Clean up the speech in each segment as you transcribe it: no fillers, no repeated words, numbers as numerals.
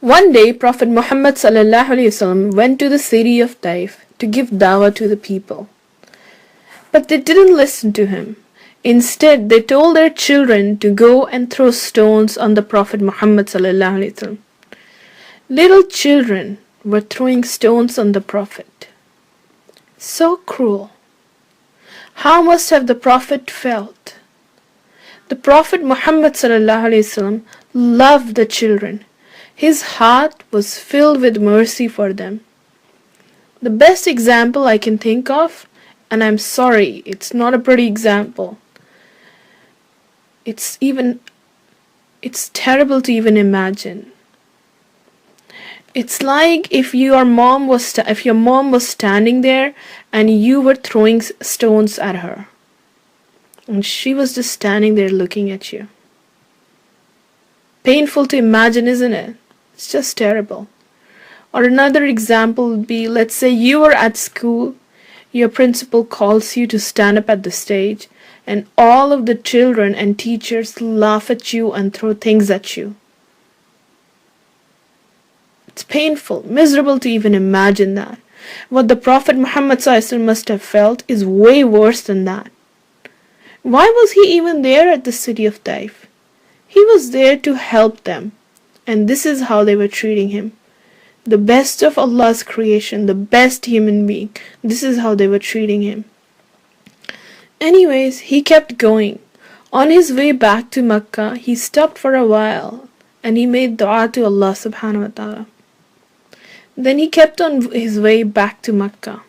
One day, Prophet Muhammad ﷺ went to the city of Taif to give dawah to the people. But they didn't listen to him. Instead, they told their children to go and throw stones on the Prophet Muhammad ﷺ. Little children were throwing stones on the Prophet. So cruel. How must have the Prophet felt? The Prophet Muhammad ﷺ loved the children. His heart was filled with mercy for them. The best example I can think of, and I'm sorry, it's not a pretty example. It's terrible to even imagine. It's like if your mom was standing there and you were throwing stones at her, and she was just standing there looking at you. Painful to imagine, isn't it? It's just terrible. Or another example would be, let's say you are at school, your principal calls you to stand up at the stage, and all of the children and teachers laugh at you and throw things at you. It's painful, miserable to even imagine that. What the Prophet Muhammad ﷺ must have felt is way worse than that. Why was he even there at the city of Taif? He was there to help them, and this is how they were treating him. The best of Allah's creation, the best human being, this is how they were treating him. Anyways, he kept going. On his way back to Mecca, he stopped for a while and he made dua to Allah subhanahu wa ta'ala. Then he kept on his way back to Mecca.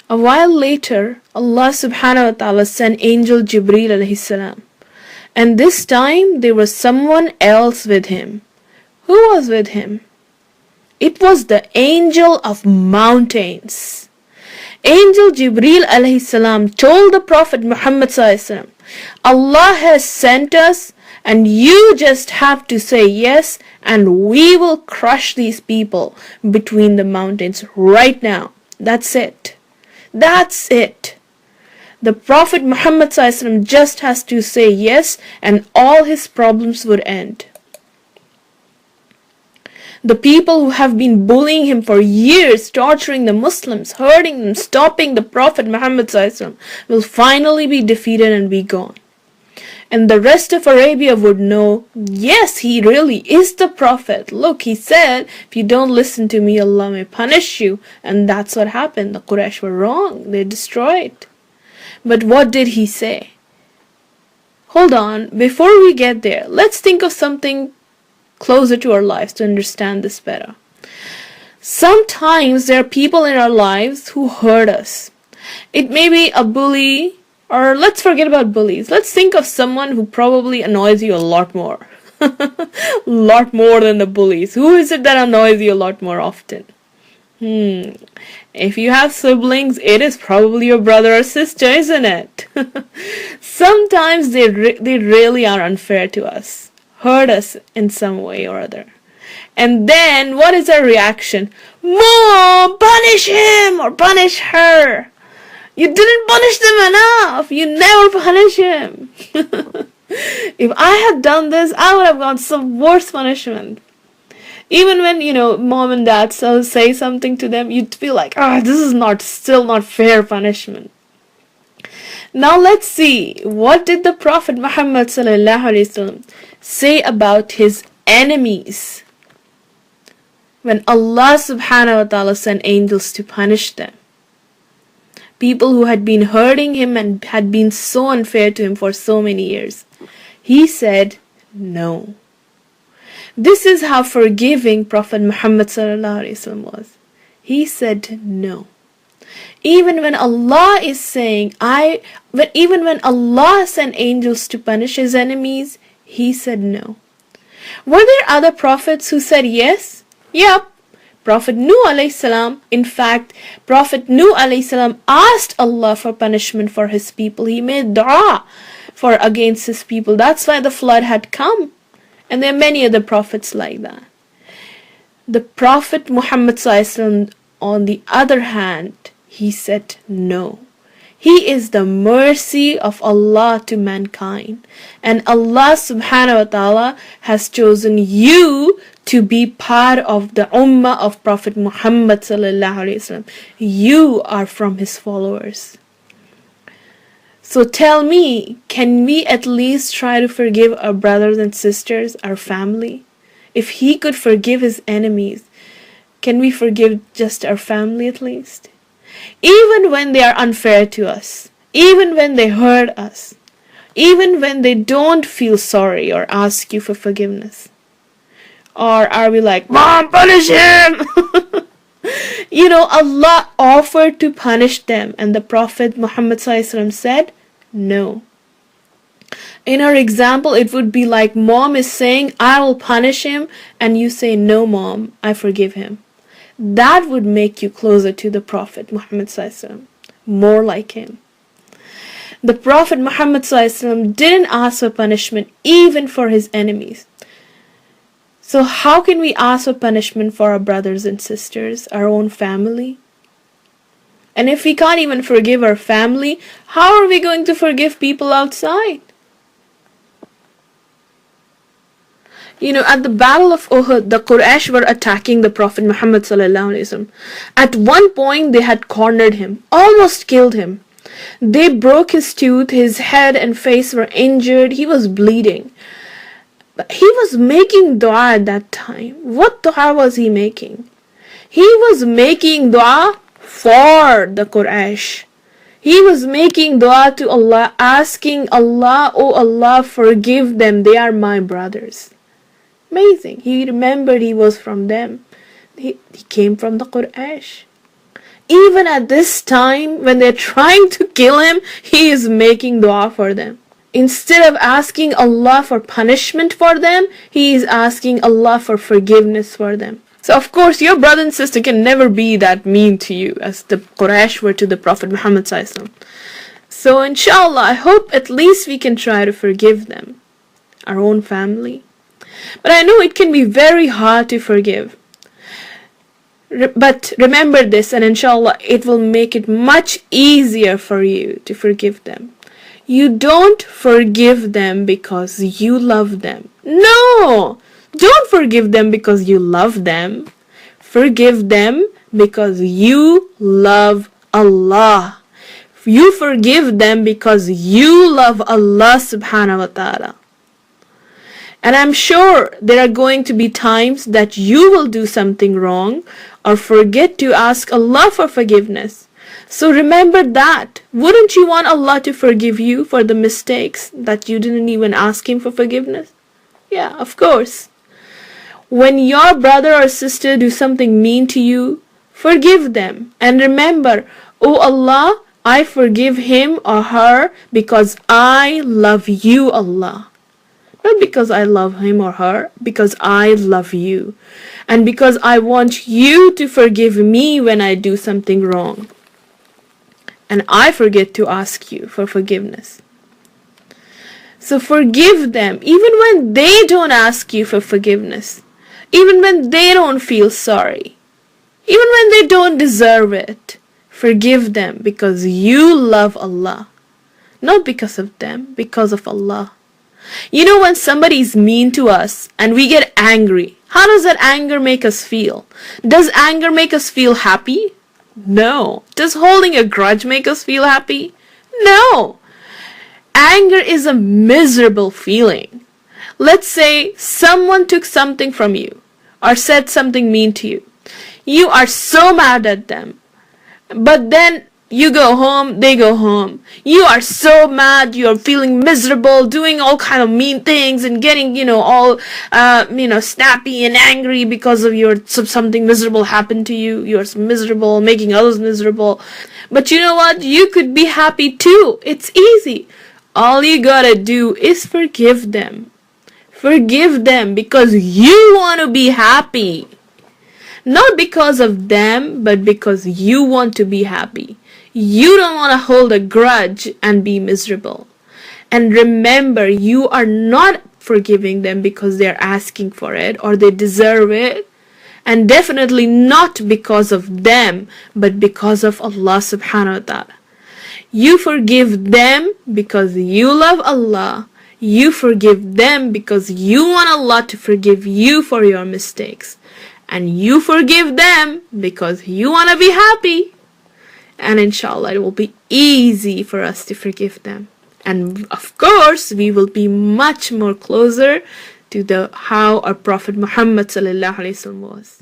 A while later, Allah subhanahu wa ta'ala sent angel Jibreel alayhi salam. And this time there was someone else with him. Who was with him? It was the angel of mountains. Angel Jibreel alayhi salam told the Prophet Muhammad ﷺ, Allah has sent us and you just have to say yes and we will crush these people between the mountains right now. That's it. That's it. The Prophet Muhammad ﷺ just has to say yes and all his problems would end. The people who have been bullying him for years, torturing the Muslims, hurting them, stopping the Prophet Muhammad ﷺ, will finally be defeated and be gone. And the rest of Arabia would know, yes, he really is the Prophet. Look, he said, if you don't listen to me, Allah may punish you. And that's what happened. The Quraysh were wrong. They destroyed. But what did he say? Hold on, before we get there, let's think of something closer to our lives to understand this better. Sometimes there are people in our lives who hurt us. It may be a bully, or let's forget about bullies. Let's think of someone who probably annoys you a lot more. Lot more than the bullies. Who is it that annoys you a lot more often? If you have siblings, it is probably your brother or sister, isn't it? Sometimes they really are unfair to us. Hurt us in some way or other. And then what is our reaction? Mom, punish him or punish her. You didn't punish them enough. You never punish him. If I had done this, I would have got some worse punishment. Even when, mom and dad say something to them, you'd feel like, this is still not fair punishment. Now let's see, what did the Prophet Muhammad ﷺ say about his enemies when Allah subhanahu wa ta'ala sent angels to punish them? People who had been hurting him and had been so unfair to him for so many years. He said, no. This is how forgiving Prophet Muhammad ﷺ was. He said no. Even when Allah is saying, even when Allah sent angels to punish his enemies, he said no. Were there other prophets who said yes? Yep. Prophet Nuh alayhi salam, in fact, Prophet Nuh alayhi salam asked Allah for punishment for his people. He made dua against his people. That's why the flood had come. And there are many other prophets like that. The Prophet Muhammad ﷺ, on the other hand, he said no. He is the mercy of Allah to mankind. And Allah subhanahu wa ta'ala has chosen you to be part of the ummah of Prophet Muhammad sallallahu alaihi wasallam. You are from his followers. So tell me, can we at least try to forgive our brothers and sisters, our family? If he could forgive his enemies, can we forgive just our family at least? Even when they are unfair to us, even when they hurt us, even when they don't feel sorry or ask you for forgiveness. Or are we like, Mom, punish him? Allah offered to punish them, and the Prophet Muhammad said, no. In our example, it would be like mom is saying, I will punish him, and you say, no, Mom, I forgive him. That would make you closer to the Prophet Muhammad more like him. The Prophet Muhammad didn't ask for punishment even for his enemies. So how can we ask for punishment for our brothers and sisters, our own family? And if we can't even forgive our family, how are we going to forgive people outside? At the Battle of Uhud, the Quraysh were attacking the Prophet Muhammad sallallahu alaihi wasallam. At one point, they had cornered him, almost killed him. They broke his tooth, his head and face were injured, he was bleeding. But he was making dua at that time. What dua was he making? He was making dua for the Quraysh. He was making dua to Allah, asking Allah, oh Allah, forgive them, they are my brothers. Amazing. He remembered he was from them. He came from the Quraysh. Even at this time, when they're trying to kill him, he is making dua for them. Instead of asking Allah for punishment for them, he is asking Allah for forgiveness for them. So of course, your brother and sister can never be that mean to you as the Quraysh were to the Prophet Muhammad sallallahu alaihi wasallam. So inshallah, I hope at least we can try to forgive them, our own family. But I know it can be very hard to forgive. But remember this, and inshallah, it will make it much easier for you to forgive them. You don't forgive them because you love them. No! Don't forgive them because you love them. Forgive them because you love Allah. You forgive them because you love Allah subhanahu wa ta'ala. And I'm sure there are going to be times that you will do something wrong or forget to ask Allah for forgiveness. So remember that. Wouldn't you want Allah to forgive you for the mistakes that you didn't even ask Him for forgiveness? Yeah, of course. When your brother or sister do something mean to you, forgive them. And remember, oh Allah, I forgive him or her because I love you, Allah. Not because I love him or her, because I love you. And because I want you to forgive me when I do something wrong. And I forget to ask you for forgiveness. So forgive them, even when they don't ask you for forgiveness. Even when they don't feel sorry. Even when they don't deserve it. Forgive them because you love Allah. Not because of them, because of Allah. You know, when somebody is mean to us and we get angry, how does that anger make us feel? Does anger make us feel happy? No. Does holding a grudge make us feel happy? No. Anger is a miserable feeling. Let's say someone took something from you or said something mean to you. You are so mad at them. But then you go home, they go home. You are so mad, you're feeling miserable, doing all kind of mean things and getting, all, snappy and angry because of something miserable happened to you. You're miserable, making others miserable. But you know what? You could be happy too. It's easy. All you gotta do is forgive them. Forgive them because you want to be happy. Not because of them, but because you want to be happy. You don't want to hold a grudge and be miserable. And remember, you are not forgiving them because they're asking for it or they deserve it. And definitely not because of them, but because of Allah subhanahu wa ta'ala. You forgive them because you love Allah. You forgive them because you want Allah to forgive you for your mistakes. And you forgive them because you want to be happy. And inshallah, it will be easy for us to forgive them. And of course, we will be much more closer to how our Prophet Muhammad sallallahu alaihi wasallam was.